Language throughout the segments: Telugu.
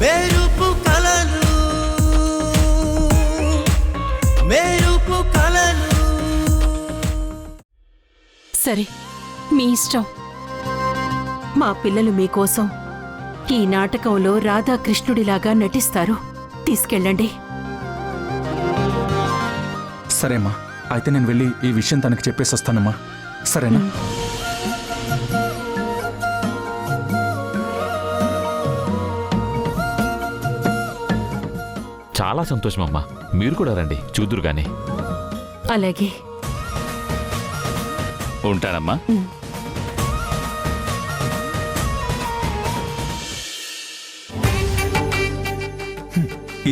మెరుపు కలలు మెరుపు కలలు. సరే, మీ ఇష్టం. మా పిల్లలు మీకోసం ఈ నాటకంలో రాధాకృష్ణుడిలాగా నటిస్తారు. తీసుకెళ్ళండి. సరేమ్మా, అయితే నేను వెళ్ళి ఈ విషయం తనకి చెప్పేసి వస్తానమ్మా. సరేనా? చాలా సంతోషం అమ్మా. మీరు కూడా రండి, చూదురు గాని. అలాగే. ఉంటానమ్మా.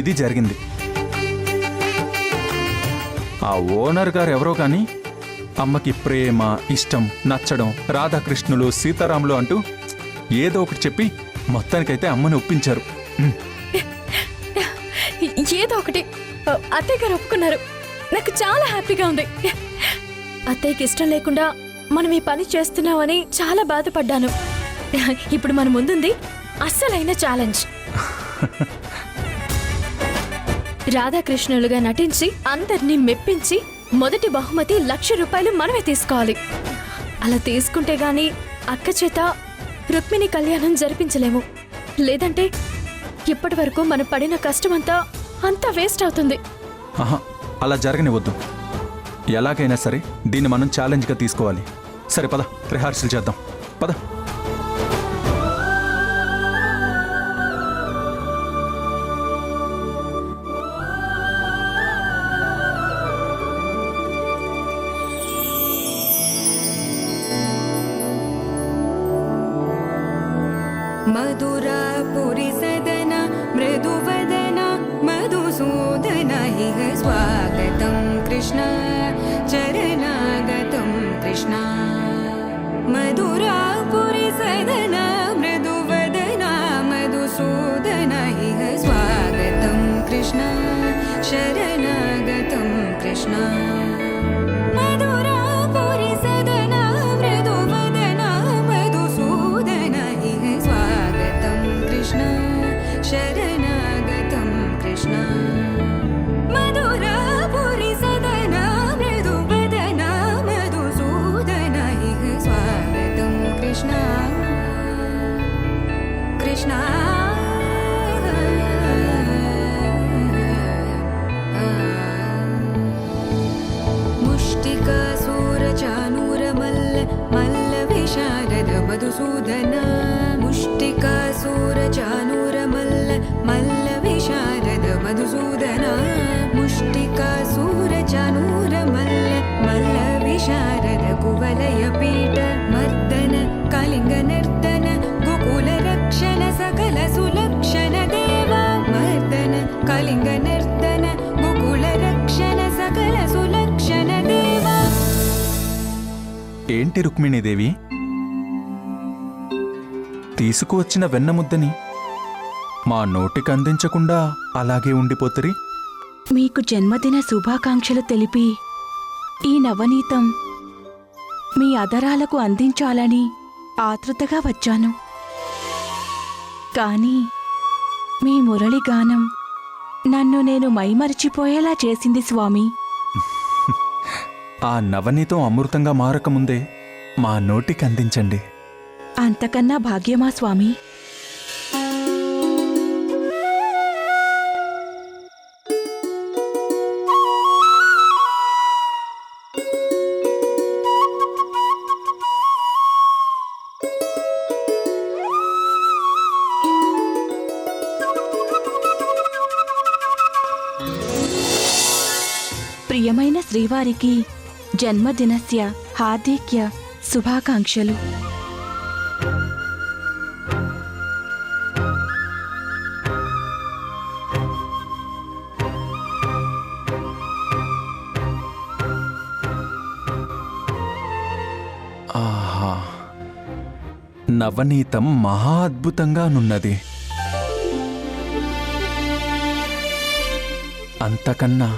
ఇది జరిగింది. ఆ ఓనర్ గారు ఎవరో కానీ అమ్మకి ప్రేమ, ఇష్టం, నచ్చడం, రాధాకృష్ణులు, సీతారాములు అంటూ ఏదో ఒకటి చెప్పి మొత్తానికైతే అమ్మని ఒప్పించారు. ఏదో ఒకటి అత్తయ్య గారు ఒప్పుకున్నారు. నాకు చాలా హ్యాపీగా ఉంది. అత్తయ్యకి ఇష్టం లేకుండా మనం ఈ పని చేస్తున్నామని చాలా బాధపడ్డాను. ఇప్పుడు మన ముందుంది అస్సలైన ఛాలెంజ్. రాధాకృష్ణులుగా నటించి అందరినీ మెప్పించి మొదటి బహుమతి 1,00,000 రూపాయలు మనమే తీసుకోవాలి. అలా తీసుకుంటే గాని అక్క చేత రుక్మిణి కళ్యాణం జరిపించలేము. లేదంటే ఇప్పటి వరకు మనం పడిన కష్టమంతా అంతా వేస్ట్ అవుతుంది. ఆహా, అలా జరగనివద్దు. ఎలాగైనా సరే దీన్ని మనం ఛాలెంజ్గా తీసుకోవాలి. సరే పద, రిహార్సల్ చేద్దాం. పద. मधुरापुरी सदन मृदुवदन मधुसूदन इह स्वागतं कृष्ण चरणागतं कृष्ण. मधुरापुरी सदन मृदुवदन मधुसूदन इह स्वागतं कृष्ण शरणागतं कृष्ण. मधुरापुरी सदन मृदुवदन मधुसूदन इह स्वागतं कृष्ण शरणागतं कृष्ण. मधुरापुरी सदन मृदुवदन मधुसूदन इह स्वागतं कृष्ण कृष्ण. मुष्टिकासूरचानूरमल्ल मल्लविशारद मधुसूदन. मुष्टिकासूरचानूरमल्ल मल्लविशारद मधुसूदन. मुष्टिकासूरचानूरमल्ल मल्लविशारद कुवलयपीठ मर्दन कलिङ्गनर्तन गोकुलरक्षण सकल सुलक्षण देव. मर्दन कलिङ्गनर्तन गोकुलरक्षण सकल सुलक्षण देव. ఏంటి రుక్మిణీదేవి, తీసుకువచ్చిన వెన్నముద్దని మా నోటికి అందించకుండా అలాగే ఉండిపోతరి? మీకు జన్మదిన శుభాకాంక్షలు తెలిపి ఈ నవనీతం మీ అదరాలకు అందించాలని ఆతృతగా వచ్చాను. కానీ మీ మురళిగానం నన్ను నేను మైమరిచిపోయేలా చేసింది స్వామి. ఆ నవనీతం అమృతంగా మారకముందే మా నోటికి అందించండి. అంతకన్నా భాగ్యమా స్వామి? ప్రియమైన శ్రీవారికి జన్మదినస్య హార్దిక్య శుభాకాంక్షలు. ఆహా, నవనీతం మహా అద్భుతంగానున్నది. అంతకన్నా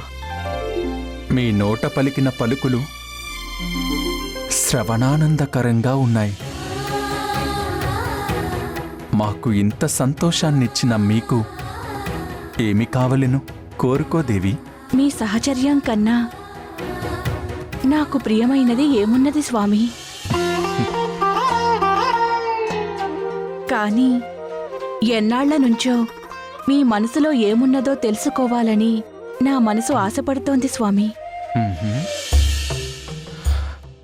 మీ నోట పలికిన పలుకులు శ్రవణానందకరంగా ఉన్నాయి. మాకు ఇంత సంతోషాన్నిచ్చిన మీకు ఏమి కావలెను? కోరుకో దేవి. మీ సహచర్యం కన్నా నాకు ప్రియమైనది ఏమున్నది స్వామి? కాని ఎన్నాళ్ల నుంచో మీ మనసులో ఏమున్నదో తెలుసుకోవాలని నా మనసు ఆశపడుతోంది స్వామి.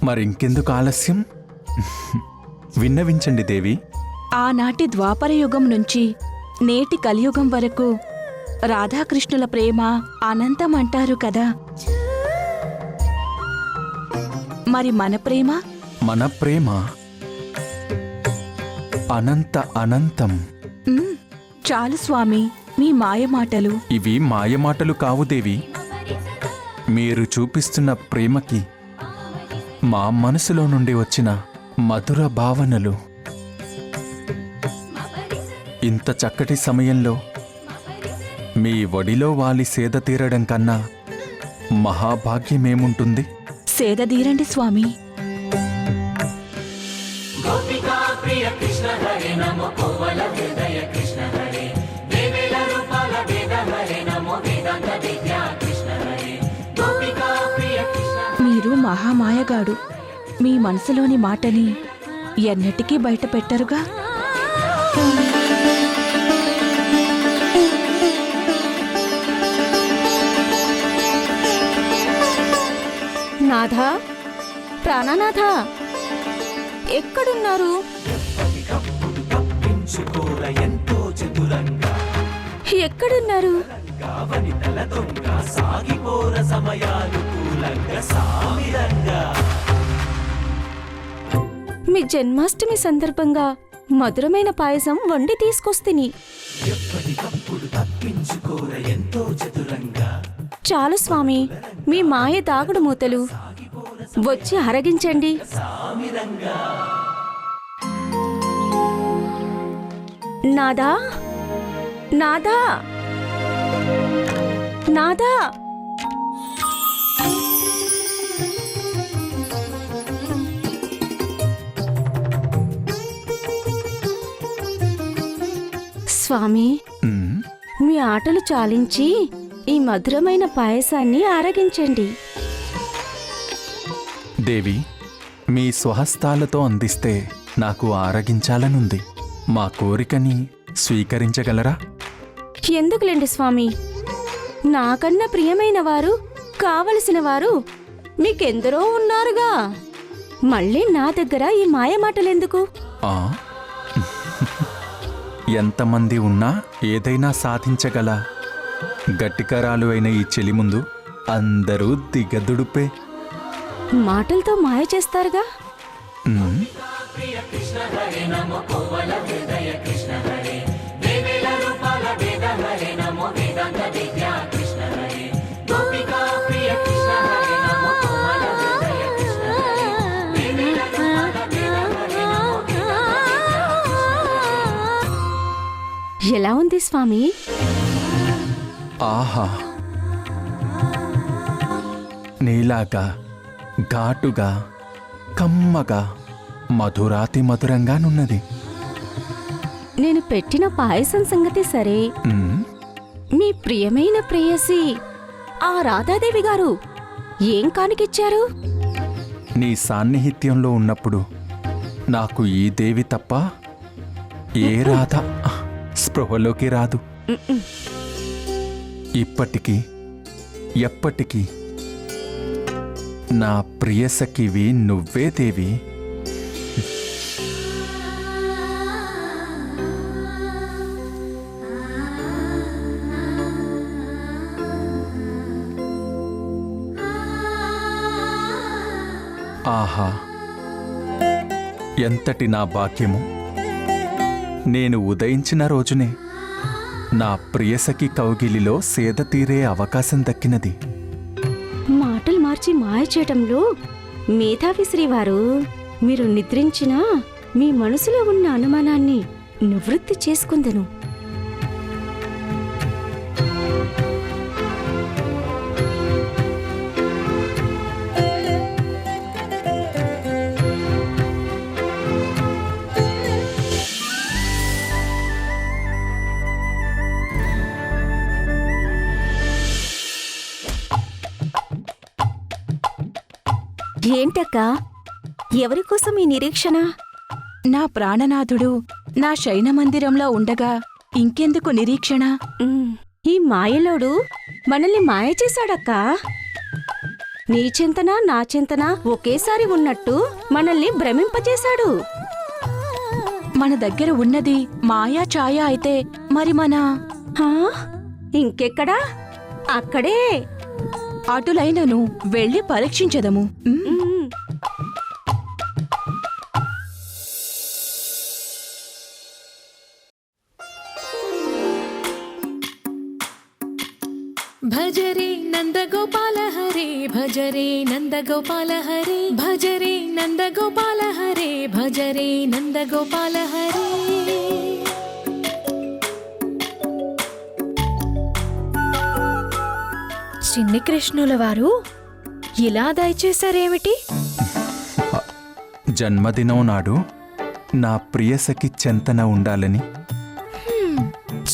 మరింకెందుకు ఆలస్యం? విన్నవించండి దేవి. ఆనాటి ద్వాపరయుగం నుంచి నేటి కలియుగం వరకు రాధాకృష్ణుల ప్రేమ అనంతం అంటారు కదా. మరి మన ప్రేమ? మన ప్రేమ అనంత అనంతం. చాలు స్వామి మీ మాయమాటలు. ఇవి మాయమాటలు కావు దేవి. మీరు చూపిస్తున్న ప్రేమకి మా మనసులో నుండి వచ్చిన మధుర భావనలు. ఇంత చక్కటి సమయంలో మీ ఒడిలో వాలి సేద తీరడం కన్నా మహాభాగ్యమేముంటుంది? సేదదీరండి స్వామి. మీరు మహామాయగాడు. మీ మనసులోని మాటని ఎన్నటికీ బయట పెట్టరుగా. నాథా, ప్రాణనాథా, ఎక్కడున్నారు? ఎక్కడున్నారు? మీ జన్మాష్టమి సందర్భంగా మధురమైన పాయసం వండి తీసుకొస్తిని. చాలు స్వామి మీ మాయ దాగుడు మూతలు. వచ్చి అరగించండి. నాదా, నాదా, నాదా. స్వామి మీ ఆటలు చాలించి ఈ మధురమైన పాయసాన్ని ఆరగించండి. దేవి, మీ స్వహస్తాలతో అందిస్తే నాకు ఆరగించాలనుంది. మా కోరికని స్వీకరించగలరా? ఎందుకులేండి స్వామి, నాకన్నా ప్రియమైన వారు, కావలసిన వారు మీకెందరో ఉన్నారుగా. మళ్ళీ నా దగ్గర ఈ మాయమాటలెందుకు? ఆ? ఎంతమంది ఉన్నా ఏదైనా సాధించగల గట్టికరాలు అయిన ఈ చెలి ముందు అందరూ దిగదుడుపే. మాటలతో మాయ చేస్తారుగా. ఎలా ఉంది స్వామి? ఆహా, నీలాగా ఘాటుగా కమ్మగా మధురాతి మధురంగానున్నది. నేను పెట్టిన పాయసం సంగతి సరే, మీ ప్రియమైన ప్రేయసి ఆ రాధాదేవి గారు ఏం కానికిచ్చారు? నీ సాన్నిహిత్యంలో ఉన్నప్పుడు నాకు ఈ దేవి తప్ప ఏ రాధ స్పృహలోకి రాదు. ఇప్పటికీ ఎప్పటికీ నా ప్రియసఖివి నువ్వే దేవి. ఆహా, ఎంతటి నా భాగ్యము! నేను ఉదయించిన రోజునే నా ప్రియసఖి కౌగిలిలో సేద తీరే అవకాశం దక్కినది. మాటలు మార్చి మాయ చేయటంలో మేధావి శ్రీవారు. మీరు నిద్రించినా మీ మనసులో ఉన్న అనుమానాన్ని నివృత్తి చేసుకుందెను. ఏంటక్కా ఎవరి కోసం ఈ నిరీక్షణ? నా ప్రాణనాథుడు నా శయన మందిరంలో ఉండగా ఇంకెందుకు నిరీక్షణ? ఈ మాయలోడు మనల్ని మాయ చేశాడక్కా. నీ చింతన నా చింతన ఒకేసారి ఉన్నట్టు మనల్ని భ్రమింపచేశాడు. మన దగ్గర ఉన్నది మాయా ఛాయ అయితే మరి మన హా? ఇంకెక్కడా? అక్కడే. అటులైనను వెళ్ళి పరీక్షించదము. ఉమ్. భజరే నందగోపాల హరే భజరే నందగోపాల హరే భజరే నందగోపాల హరే భజరే నందగోపాల హరే. చిన్ని కృష్ణుల వారు ఇలా దయచేశారేమిటి? జన్మదినం నాడు నా ప్రియసఖి చెంతన ఉండాలని.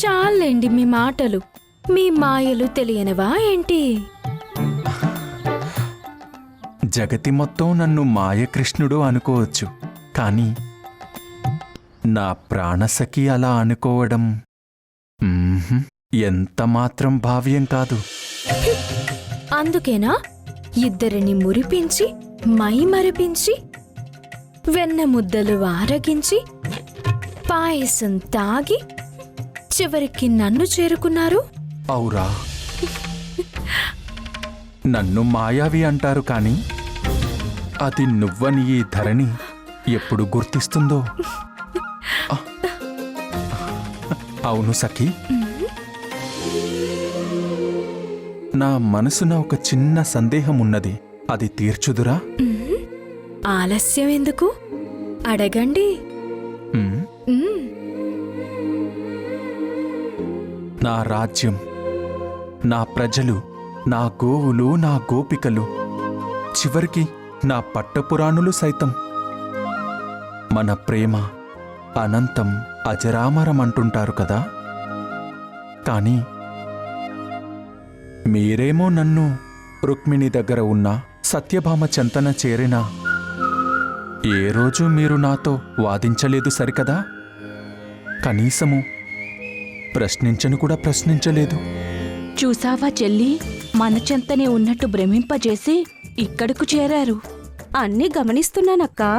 చాలండి మీ మాటలు. మీ మాయలు తెలియనివా ఏంటి? జగతి మొత్తం నన్ను మాయకృష్ణుడు అనుకోవచ్చు, కానీ నా ప్రాణసఖి అలా అనుకోవడం ఎంత మాత్రం భావ్యం కాదు. అందుకేనా ఇద్దరిని మురిపించి మై మరిపించి వెన్న ముద్దలు ఆరగించి పాయసం తాగి చివరికి నన్ను చేరుకున్నారు? ఔరా, నన్ను మాయావి అంటారు కానీ అది నువ్వని ఈ ధరణి ఎప్పుడు గుర్తిస్తుందో. అవును సఖి, నా మనసున ఒక చిన్న సందేహం ఉన్నది, అది తీర్చుదురా? ఆలస్యం ఎందుకు? అడగండి. ఉమ్, నా రాజ్యం, నా ప్రజలు, నా గోవులు, నా గోపికలు, చివరికి నా పట్టపురాణులు సైతం మన ప్రేమ అనంతం అజరామరం అంటుంటారు కదా. కానీ మీరేమో నన్ను రుక్మిణి దగ్గర ఉన్న సత్యభామ చెంతన చేరినా ఏ రోజు మీరు నాతో వాదించలేదు సరికదా. కనీసము ప్రశ్నించను కూడా ప్రశ్నించలేదు. చూసావా చెల్లి, మన చెంతనే ఉన్నట్టు భ్రమింపజేసి ఇక్కడకు చేరారు. అన్నీ గమనిస్తున్నానక్కా.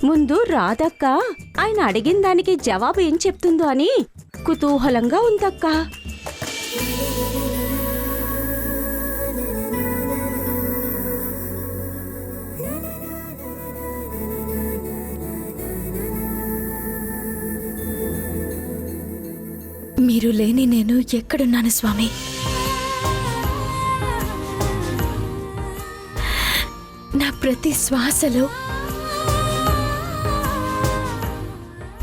ముందు రాధక్క ఆయన అడిగిన దానికి జవాబు ఏం చెప్తుందో అని కుతూహలంగా ఉందక్కా. మీరు లేని నేను ఎక్కడున్నాను స్వామి? నా ప్రతి శ్వాసలో,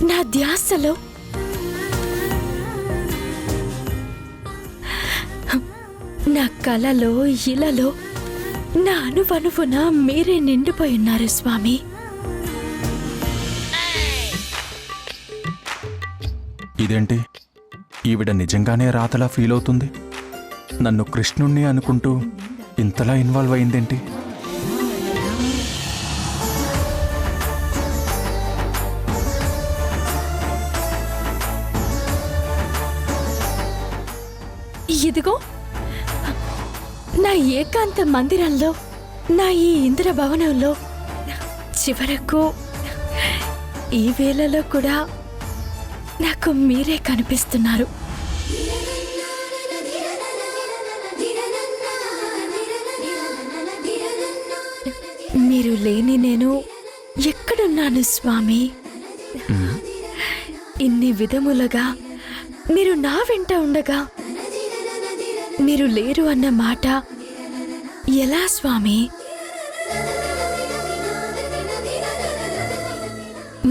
నా ధ్యాసలో, నా కలలో ఇలలో, నా అనువనువున మీరే నిండిపోయున్నారు స్వామి. ఇదేంటి, ఈవిడ నిజంగానే రాతలా ఫీల్ అవుతుంది? నన్ను కృష్ణుణ్ణి అనుకుంటూ ఇంతలా ఇన్వాల్వ్ అయిందేంటి? ఇదిగో నా ఏకాంత మందిరంలో, నా ఈ ఇంద్ర భవనంలో చివరకు ఈ వేళలో కూడా నాకు మీరే కనిపిస్తున్నారు. మీరు లేని నేను ఎక్కడున్నాను స్వామి? ఇన్ని విధములుగా మీరు నా వెంట ఉండగా మీరు లేరు అన్న మాట ఎలా స్వామి?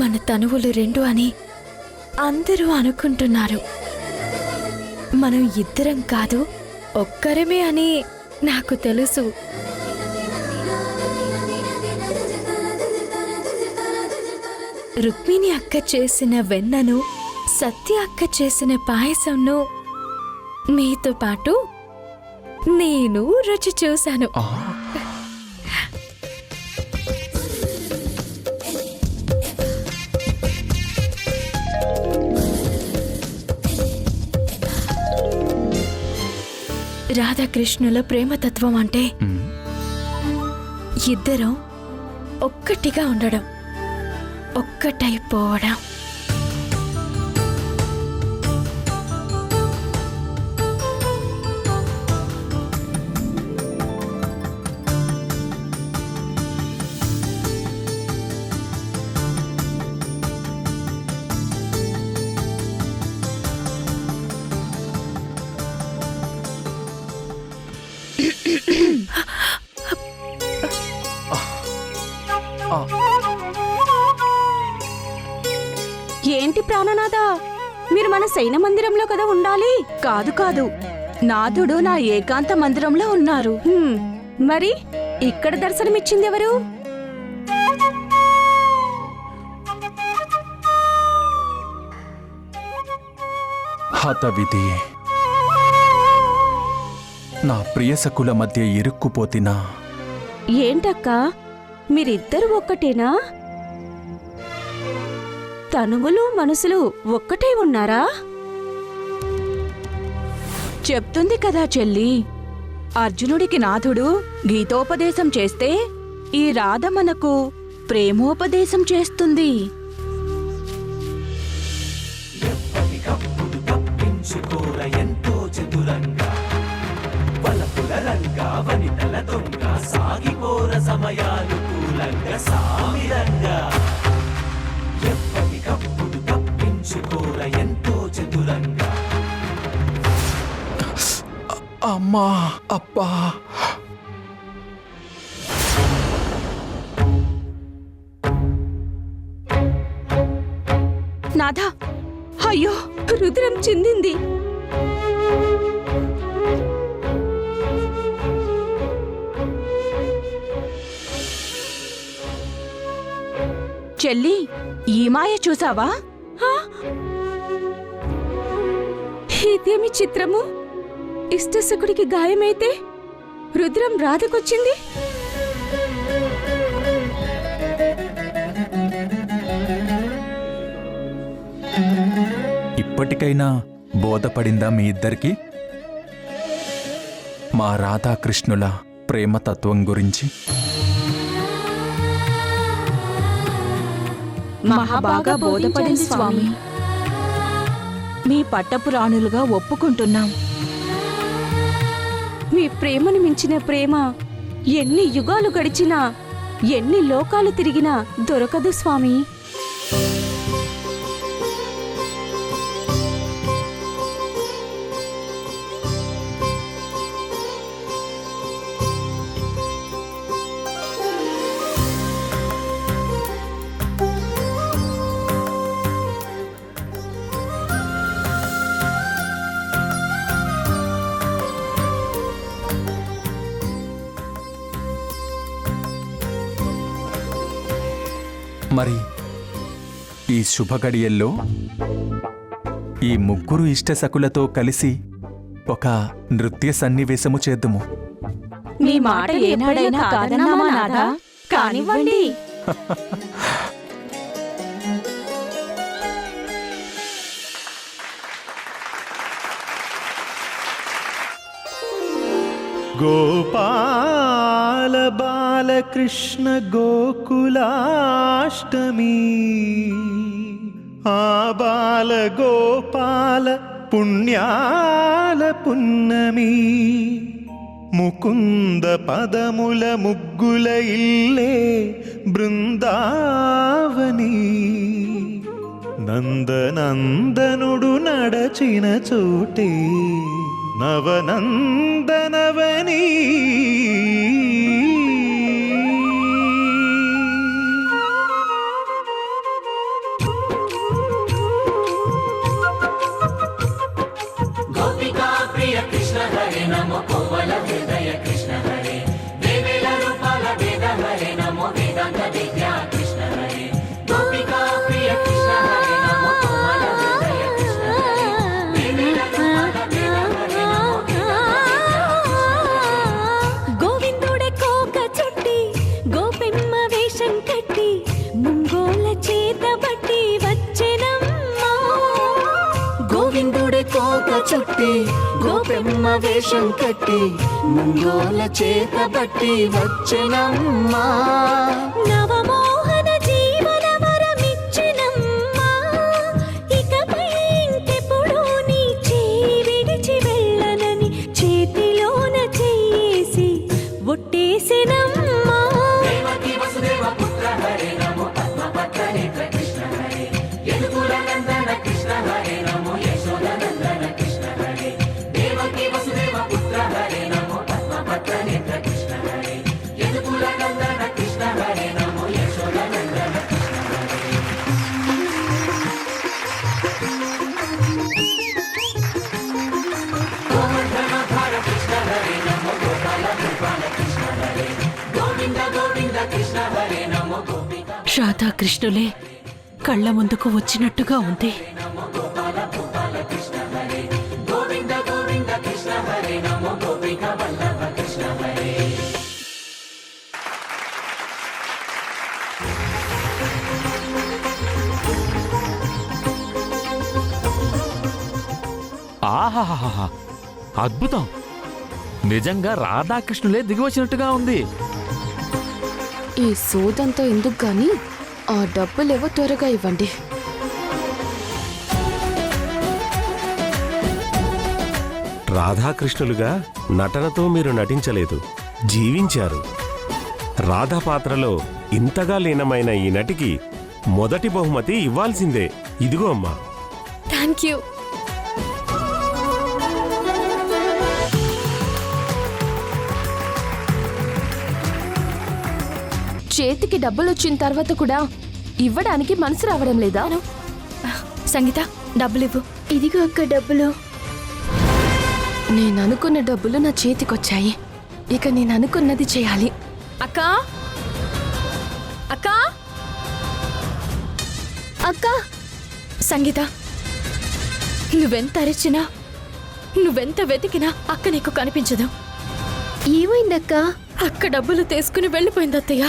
మన తనువులు రెండు అని అందరూ అనుకుంటున్నారు. మనం ఇద్దరం కాదు, ఒక్కరమే అని నాకు తెలుసు. రుక్మిణి అక్క చేసిన వెన్నను, సత్య అక్క చేసిన పాయసంను మీతో పాటు నేను రుచి చూశాను. రాధాకృష్ణుల ప్రేమతత్వం అంటే ఉమ్, ఇద్దరం ఒక్కటిగా ఉండడం, ఒక్కటైపోవడం. ఏంటి ప్రాణనాథ, మీరు మన సైన మందిరంలో కదా ఉండాలి? కాదు కాదు, నాథుడు నా ఏకాంత మందిరంలో ఉన్నారు. మరి ఇక్కడ దర్శనమిచ్చింది ఎవరు? హతవిధి. నా ప్రియసకుల మధ్య ఇరుక్కుపోతినా ఏంటక్క, మీరిద్దరు ఒక్కటేనా? తనువులు మనసులు ఒక్కటే ఉన్నారా? చెప్తుంది కదా చెల్లి, అర్జునుడికి నాథుడు గీతోపదేశం చేస్తే ఈ రాధ మనకు ప్రేమోపదేశం చేస్తుంది. తప్పించుకోర ఎంతో చతురంగా వలపుల రంగా వనితల దొంగ సాగిపోర సమయాలు కూలంగా సామిరంగా ఎప్పటికప్పుడు తప్పించుకోర ఎంతో చతురంగా. అమ్మా అప్పా. నాథా, అయ్యో, రుద్రం చిందింది. చెల్లి, ఈ మాయ చూసావా? ఇదేమి చిత్రము! ఇష్టసకుడికి గాయమైతే రుద్రం రాధకొచ్చింది. ఇప్పటికైనా బోధపడిందా మీ ఇద్దరికి మా రాధాకృష్ణుల ప్రేమతత్వం గురించి? మహాబాగా బోధపడింది స్వామి. మీ పట్టపురాణులుగా ఒప్పుకుంటున్నాం. మీ ప్రేమను మించిన ప్రేమ ఎన్ని యుగాలు గడిచినా, ఎన్ని లోకాలు తిరిగినా దొరకదు స్వామి. మరి ఈ శుభగడియల్లో ఈ ముగ్గురు ఇష్టసకులతో కలిసి ఒక నృత్య సన్నివేశము చేద్దుము. మీ మాట ఏనాడైనా కాదన్నామా నాథా? కానివ్వండి. గోపాల బాలకృష్ణ గోకులాష్టమి ఆ బాల గోపాల పుణ్యాల పున్నమి ముకుంద పదముల ముగ్గుల ఇల్లే బృందావని నందనందనుడు నడచిన చోటే నవనందనవని గోపికా ప్రియ కృష్ణ హరే నమో కోవల హృదయ కృష్ణ హరే దేవేల రూపాల వేద హరే నమో వేదాంత విద్యా కృష్ణ హరే గోపికా ప్రియ కృష్ణ హరే నమో కోవల హృదయ కృష్ణ హరే దేవేల రూపాల వేద హరే నమో గోవిందుడే కోక చుట్టి గోపెమ్మ వేషం కట్టి ముంగోల చేత బట్టి వచ్చెనమ్మా. గోవిందుడే కోక కోక చుట్టి గోపెమ్మ వేషం కట్టి ముంగోల చేత బట్టి వచ్చెనమ్మా. నవమోహన జీవన వరమిచ్చెనమ్మా. ఇకపై ఇంకెప్పుడు నీ చేయి విడిచి వెళ్ళనని చేతిలోన చేసి ఒట్టేసెనమ్మా. దేవకి వసుదేవ పుత్ర హరే నమో పద్మపత్ర నేత్ర కృష్ణ హరే యదుకుల నందన కృష్ణ హరే నమో యశోద నందన కృష్ణ హరే దేవకి వసుదేవ పుత్ర హరే నమో పద్మపత్ర నేత్ర కృష్ణ హరే యదుకుల నందన కృష్ణ హరే నమో యశోద నందన కృష్ణ హరే గోవర్ధనధార కృష్ణ హరే నమో గోపాల గోపాల కృష్ణ హరే గోవింద గోవింద కృష్ణ హరే నమో గోపిక రాధాకృష్ణులే కళ్ళ ముందుకు వచ్చినట్టుగా ఉంది. గోవింద గోవింద కృష్ణ హరే నమో గోపిక వల్లభ కృష్ణ హరే ఆహాహాహా అద్భుతం. నిజంగా రాధాకృష్ణులే దిగి వచ్చినట్టుగా ఉంది. ఈ సోదంతా ఎందుకు గాని ఆ డబ్బులేవో త్వరగా ఇవ్వండి. రాధాకృష్ణులుగా నటనతో మీరు నటించలేదు, జీవించారు. రాధా పాత్రలో ఇంతగా లీనమైన ఈ నటికి మొదటి బహుమతి ఇవ్వాల్సిందే. ఇదిగో అమ్మా. Thank you. చేతికి డబ్బులు వచ్చిన తర్వాత కూడా ఇవ్వడానికి మనసు రావడం లేదా? సంగీత, డబ్బులివ్వు. ఇదిగో అక్క డబ్బులు. నేను అనుకున్న డబ్బులు నా చేతికొచ్చాయి. ఇక నేను అనుకున్నది చేయాలి. అక్క అక్క అక్క సంగీత, నువ్వెంత అరిచినా నువ్వెంత వెతికినా అక్క నీకు కనిపించదు. ఏమైందక్క? అక్క డబ్బులు తీసుకుని వెళ్ళిపోయింది అత్తయ్య.